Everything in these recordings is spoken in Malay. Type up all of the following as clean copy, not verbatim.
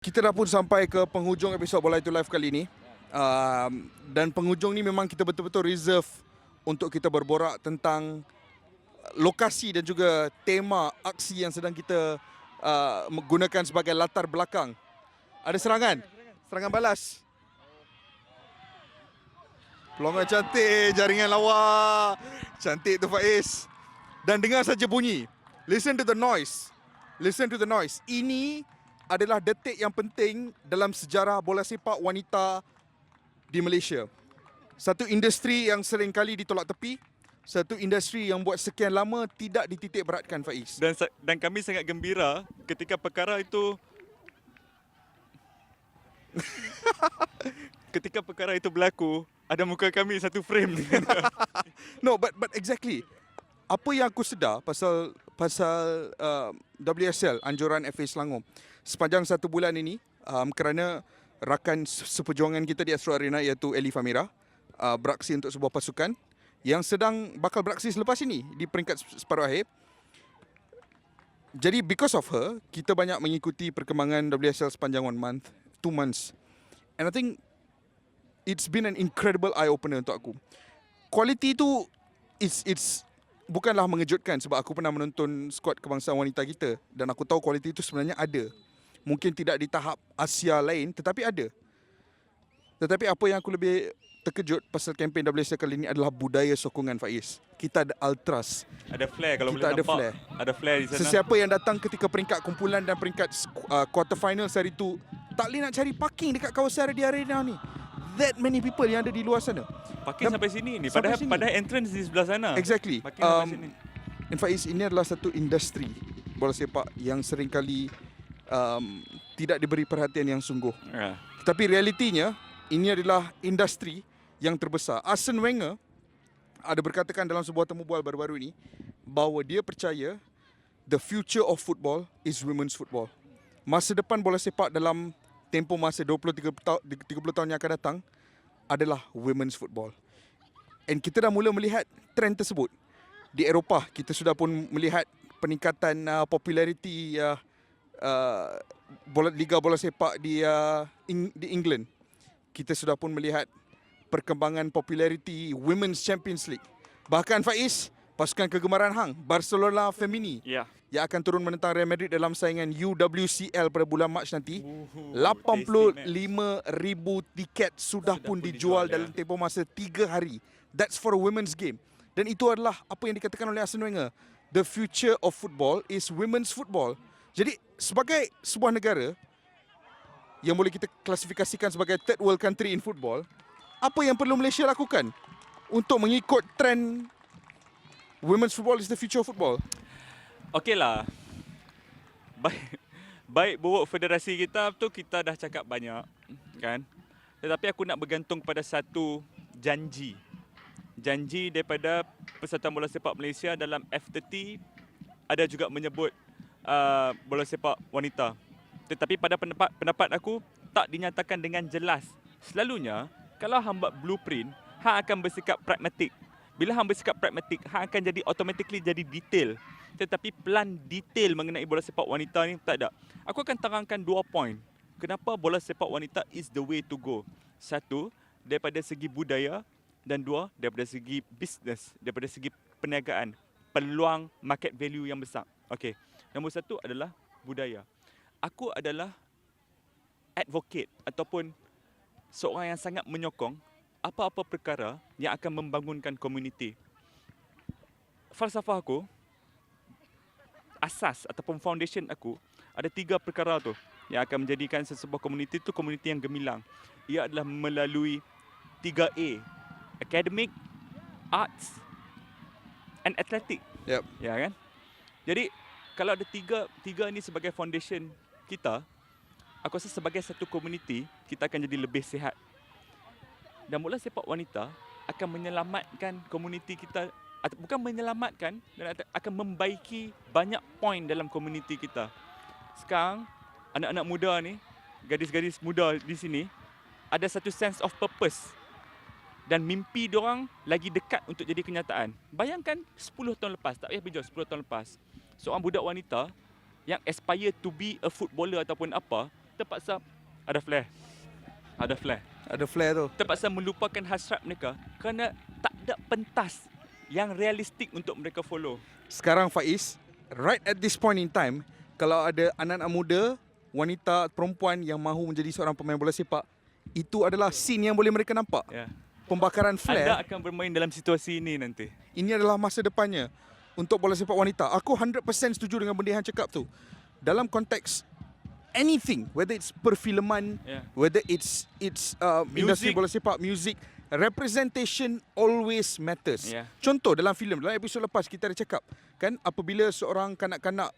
Kita dah pun sampai ke penghujung episod Bola Itu Live kali ini. Dan penghujung ni memang kita betul-betul reserve untuk kita berborak tentang lokasi dan juga tema aksi yang sedang kita gunakan sebagai latar belakang. Ada serangan. Serangan balas. Peluangan cantik, jaringan lawa. Cantik tu Faiz. Dan dengar saja bunyi. Listen to the noise. Listen to the noise. Ini adalah detik yang penting dalam sejarah bola sepak wanita di Malaysia. Satu industri yang sering kali ditolak tepi, satu industri yang buat sekian lama tidak dititik beratkan, Faiz. Dan kami sangat gembira ketika perkara itu ketika perkara itu berlaku, ada muka kami satu frame. No, but exactly. Apa yang aku sedar pasal WSL, anjuran FA Selangor, sepanjang 1 bulan ini, kerana rakan seperjuangan kita di Astro Arena iaitu Eli Famira beraksi untuk sebuah pasukan yang sedang bakal beraksi selepas ini di peringkat separuh akhir. Jadi because of her, kita banyak mengikuti perkembangan WSL sepanjang 2 months. And I think it's been an incredible eye opener untuk aku. Quality tu it's bukanlah mengejutkan sebab aku pernah menonton skuad kebangsaan wanita kita dan aku tahu kualiti itu sebenarnya ada. Mungkin tidak di tahap Asia lain tetapi ada. Tetapi apa yang aku lebih terkejut pasal kempen WSL kali ini adalah budaya sokongan, Faiz. Kita ada ultras. Ada flare kalau Kita boleh ada nampak. flare. Ada flare di sana. Sesiapa yang datang ketika peringkat kumpulan dan peringkat quarter final hari itu tak boleh nak cari parking dekat kawasan di arena ni. That many people yang ada di luar sana. Parking Dan sampai sini ni. sampai Padahal sini. entrance di sebelah sana. Exactly. Parking sampai sini. In Faiz, ini adalah satu industri bola sepak yang seringkali tidak diberi perhatian yang sungguh. Ya. Tapi realitinya, ini adalah industri yang terbesar. Arsene Wenger ada berkatakan dalam sebuah temu bual baru-baru ini bahawa dia percaya the future of football is women's football. Masa depan bola sepak dalam tempoh masa 20-30 tahun yang akan datang adalah women's football. And kita dah mula melihat trend tersebut. Di Eropah, kita sudah pun melihat peningkatan populariti liga bola sepak di England. Kita sudah pun melihat perkembangan populariti Women's Champions League. Bahkan Faiz, pasukan kegemaran Hang, Barcelona Femini, Ya. yang akan turun menentang Real Madrid dalam saingan UWCL pada bulan Mac nanti. Uhu, 85,000 tiket sudah pun dijual ya. dalam tempoh masa 3 hari. That's for a women's game. Dan itu adalah apa yang dikatakan oleh Arsene Wenger. The future of football is women's football. Jadi sebagai sebuah negara yang boleh kita klasifikasikan sebagai third world country in football, apa yang perlu Malaysia lakukan untuk mengikut trend women's football is the future of football? Okeylah. Baik buruk federasi kita tu kita dah cakap banyak, kan? Tetapi aku nak bergantung pada satu janji. Janji daripada Persatuan Bola Sepak Malaysia dalam F30 ada juga menyebut bola sepak wanita. Tetapi pada pendapat aku tak dinyatakan dengan jelas. Selalunya kalau hang buat blueprint, hang akan bersikap pragmatik. Bila hang bersikap pragmatik, hang akan jadi automatically jadi detail. Tetapi plan detail mengenai bola sepak wanita ni tak ada. Aku akan terangkan 2 poin. Kenapa bola sepak wanita is the way to go. 1, daripada segi budaya, dan 2, daripada segi bisnes, daripada segi perniagaan, peluang market value yang besar. Okey. Nombor 1 adalah budaya. Aku adalah advocate ataupun seorang yang sangat menyokong apa-apa perkara yang akan membangunkan komuniti. Falsafah aku, asas ataupun foundation aku, ada 3 perkara tu yang akan menjadikan sesebuah komuniti tu komuniti yang gemilang. Ia adalah melalui 3A. Academic, arts and athletic. Yep. Ya kan? Jadi kalau ada tiga ini sebagai foundation kita, aku rasa sebagai satu komuniti kita akan jadi lebih sihat. Dan bola sepak wanita akan menyelamatkan komuniti kita, bukan menyelamatkan, dan akan membaiki banyak poin dalam komuniti kita. Sekarang anak-anak muda ni, gadis-gadis muda di sini ada satu sense of purpose. Dan mimpi diorang lagi dekat untuk jadi kenyataan. Bayangkan 10 tahun lepas, tak payah berjauh 10 tahun lepas, seorang budak wanita yang aspire to be a footballer ataupun apa, terpaksa ada flare. Ada flare. Ada flare tu. Terpaksa melupakan hasrat mereka kerana tak ada pentas yang realistik untuk mereka follow. Sekarang Faiz, right at this point in time, kalau ada anak-anak muda, wanita, perempuan yang mahu menjadi seorang pemain bola sepak, itu adalah scene yang boleh mereka nampak. Ya. Pembakaran Anda flare, akan bermain dalam situasi ini nanti. ini adalah masa depannya untuk bola sepak wanita. Aku 100% setuju dengan benda yang cakap tu. Dalam konteks anything, whether it's perfilman, Yeah. whether it's industri Music. bola sepak, music, representation always matters. Yeah. Contoh dalam filem, dalam episod lepas kita ada cakap kan, apabila seorang kanak-kanak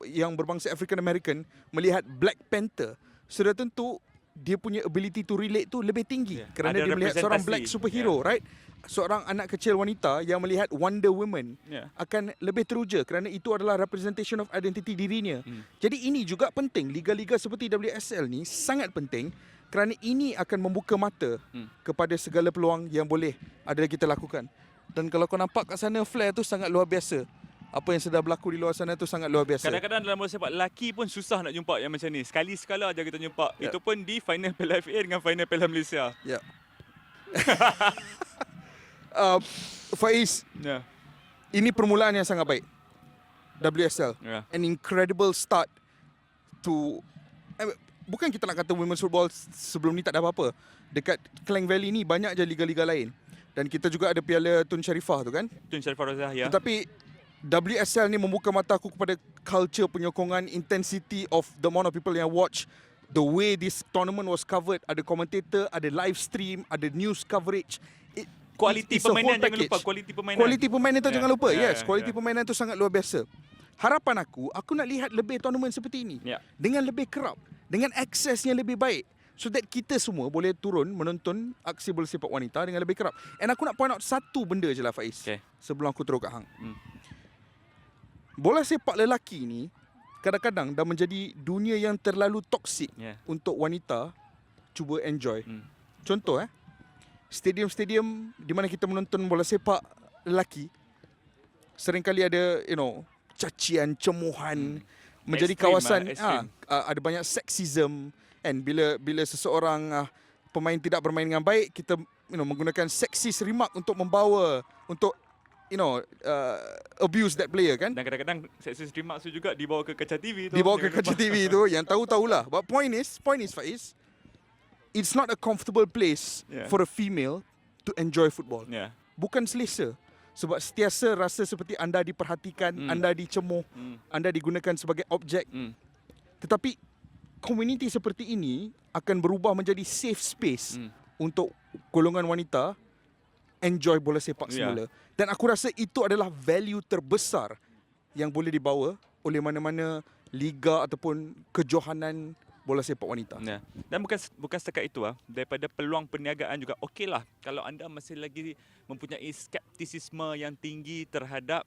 yang berbangsa African American melihat Black Panther, sudah tentu dia punya ability to relate tu lebih tinggi, Yeah. kerana Ada dia melihat seorang representasi. black superhero, right? Seorang anak kecil wanita yang melihat Wonder Woman Yeah. akan lebih teruja kerana itu adalah representation of identity dirinya. Jadi ini juga penting, liga-liga seperti WSL ni sangat penting kerana ini akan membuka mata kepada segala peluang yang boleh ada kita lakukan. Dan kalau kau nampak kat sana, flare tu sangat luar biasa. Apa yang sedang berlaku di luar sana tu sangat luar biasa. Kadang-kadang dalam bola sepak lelaki pun susah nak jumpa yang macam ni. Sekali-sekala aja kita jumpa. Ya. Itu pun di final Piala FA dengan final Piala Malaysia. Ya. Faiz, Ya. ini permulaan yang sangat baik. WSL. Ya. An incredible start to bukan kita nak kata women's football sebelum ni tak ada apa-apa. Dekat Klang Valley ni banyak je liga-liga lain. Dan kita juga ada Piala Tun Sharifah tu kan. Tun Sharifah Razah ya. Tetapi WSL ni membuka mata aku kepada culture penyokongan, intensity of the amount of people yang watch, the way this tournament was covered, ada commentator, ada live stream, ada news coverage. Kualiti it's a whole permainan jangan package. lupa, kualiti permainan. Kualiti permainan tu Ya, jangan lupa. ya, Yes, ya, kualiti ya. permainan tu sangat luar biasa. Harapan aku nak lihat lebih tournament seperti ini. Ya. Dengan lebih kerap, dengan akses yang lebih baik. So that kita semua boleh turun menonton aksi bola sepak wanita dengan lebih kerap. And aku nak point out satu benda je lah Faiz. Okay. Sebelum aku terus kat Hang. Bola sepak lelaki ni kadang-kadang dah menjadi dunia yang terlalu toksik Ya. untuk wanita cuba enjoy. Hmm. Contoh stadium-stadium di mana kita menonton bola sepak lelaki seringkali ada cacian, cemuhan, menjadi Extreme kawasan extreme. ada banyak sexism, and bila seseorang pemain tidak bermain dengan baik, kita menggunakan sexist remark untuk membawa untuk abuse that player kan. Dan kadang-kadang sexist remarks tu juga dibawa ke kaca TV tu. Dibawa ke Jangan kaca lupa. TV tu, yang tahu-tahulah. But point is Faiz, it's not a comfortable place Yeah. for a female to enjoy football. Ya. Bukan selesa. Sebab sentiasa rasa seperti anda diperhatikan, anda dicemuh, anda digunakan sebagai objek. Tetapi komuniti seperti ini akan berubah menjadi safe space untuk golongan wanita enjoy bola sepak Ya. semula. Dan aku rasa itu adalah value terbesar yang boleh dibawa oleh mana-mana liga ataupun kejohanan bola sepak wanita. Ya. Dan bukan setakat itu daripada peluang perniagaan juga okeylah kalau anda masih lagi mempunyai skeptisisme yang tinggi terhadap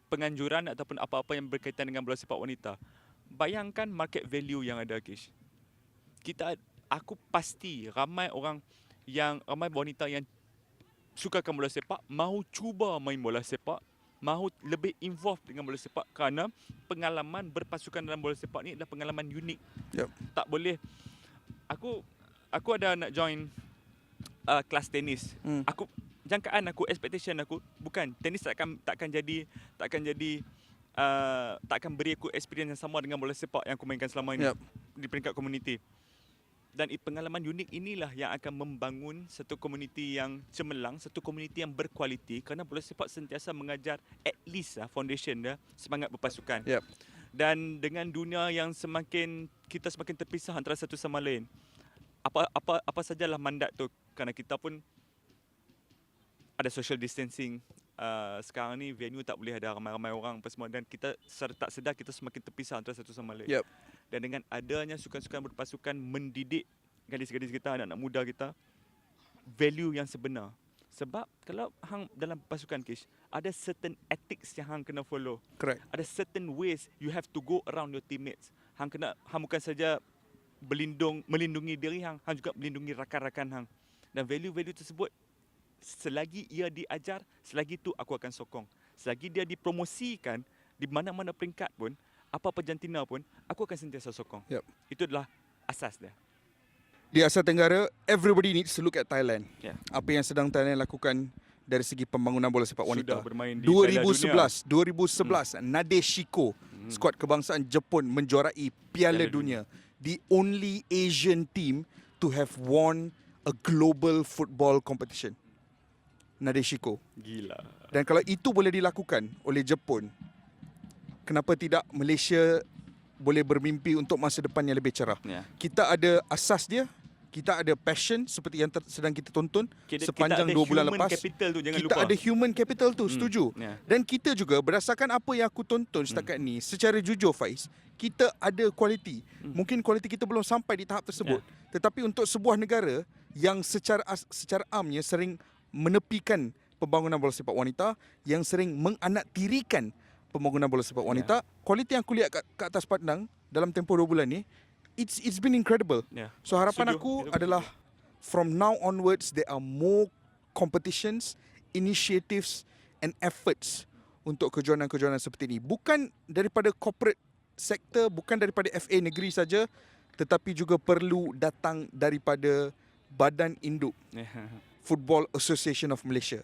penganjuran ataupun apa-apa yang berkaitan dengan bola sepak wanita. Bayangkan market value yang ada, Kish. Aku pasti ramai wanita yang sukakan bola sepak, mahu cuba main bola sepak, mahu lebih involved dengan bola sepak kerana pengalaman berpasukan dalam bola sepak ni adalah pengalaman unik. Yep. Tak boleh. Aku ada nak join kelas tenis. Jangkaan aku, expectation aku bukan tenis tak akan beri aku experience yang sama dengan bola sepak yang aku mainkan selama ini. Yep. Di peringkat komuniti. Dan pengalaman unik inilah yang akan membangun satu komuniti yang cemerlang, satu komuniti yang berkualiti kerana bola sepak sentiasa mengajar at least foundation dia semangat berpasukan. Yep. Dan dengan dunia yang kita semakin terpisah antara satu sama lain. Apa sajalah mandat tu kerana kita pun ada social distancing. Sekarang ni venue tak boleh ada ramai-ramai orang apa semua dan kita secara tak sedar kita semakin terpisah antara satu sama lain. Yep. Dan dengan adanya sukan-sukan berpasukan mendidik gadis-gadis kita, anak-anak muda kita value yang sebenar. Sebab kalau hang dalam pasukan, Kish, ada certain ethics yang hang kena follow. Correct. Ada certain ways you have to go around your teammates. Hang bukan saja melindungi diri hang juga melindungi rakan-rakan hang. Dan value-value tersebut selagi ia diajar, selagi tu aku akan sokong. Selagi dia dipromosikan di mana-mana peringkat pun, apa Argentina pun, aku akan sentiasa sokong. Yep. Itu adalah asas dia. Di Asia Tenggara, everybody needs to look at Thailand. Yeah. Apa yang sedang Thailand lakukan dari segi pembangunan bola sepak wanita. Sudah bermain di Piala Dunia. 2011, Nade Shiko, skuad kebangsaan Jepun menjuarai Piala Dunia. The only Asian team to have won a global football competition. Nade Shiko. Gila. Dan kalau itu boleh dilakukan oleh Jepun, kenapa tidak Malaysia boleh bermimpi untuk masa depan yang lebih cerah? Ya. Kita ada asas dia, kita ada passion seperti yang sedang kita tonton sepanjang 2 bulan lepas. Capital tu, jangan Kita lupa. ada human capital tu, setuju. Ya. Dan kita juga berdasarkan apa yang aku tonton setakat ni, secara jujur Faiz, kita ada kualiti. Mungkin kualiti kita belum sampai di tahap tersebut. Tetapi untuk sebuah negara yang secara amnya sering menepikan pembangunan bola sepak wanita, yang sering menganaktirikan pembangunan bola sepak wanita, kualiti yang aku lihat kat atas Padang dalam tempoh 2 bulan ni, it's been incredible. Ya. So harapan Setuju. aku Itu adalah from now onwards there are more competitions, initiatives and efforts untuk kejohanan-kejohanan seperti ini. Bukan daripada corporate sector, bukan daripada FA negeri saja, tetapi juga perlu datang daripada Badan Induk Ya. Football Association of Malaysia.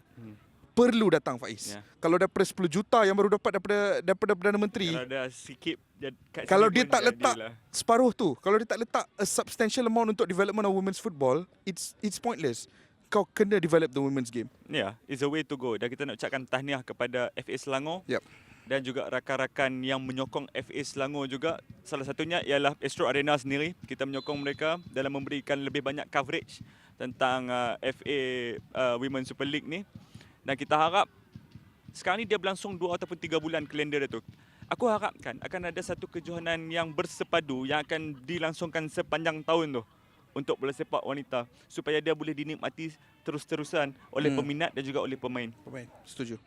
Perlu datang Faiz. Ya. Kalau daripada 10 juta yang baru dapat daripada Perdana Menteri, Kalau ada sikit kat kalau sini dia pun tak letak jadilah. separuh tu, kalau dia tak letak a substantial amount untuk development of women's football, it's pointless. Kau kena develop the women's game. Ya, it's a way to go. Dan kita nak ucapkan tahniah kepada FA Selangor. Yep. Dan juga rakan-rakan yang menyokong FA Selangor juga. Salah satunya ialah Astro Arena sendiri. Kita menyokong mereka dalam memberikan lebih banyak coverage tentang FA Women's Super League ni. Dan kita harap sekarang ni dia berlangsung 2 ataupun 3 bulan kalender dia tu. Aku harapkan akan ada satu kejohanan yang bersepadu yang akan dilangsungkan sepanjang tahun tu untuk bola sepak wanita supaya dia boleh dinikmati terus-terusan oleh peminat dan juga oleh pemain. Setuju.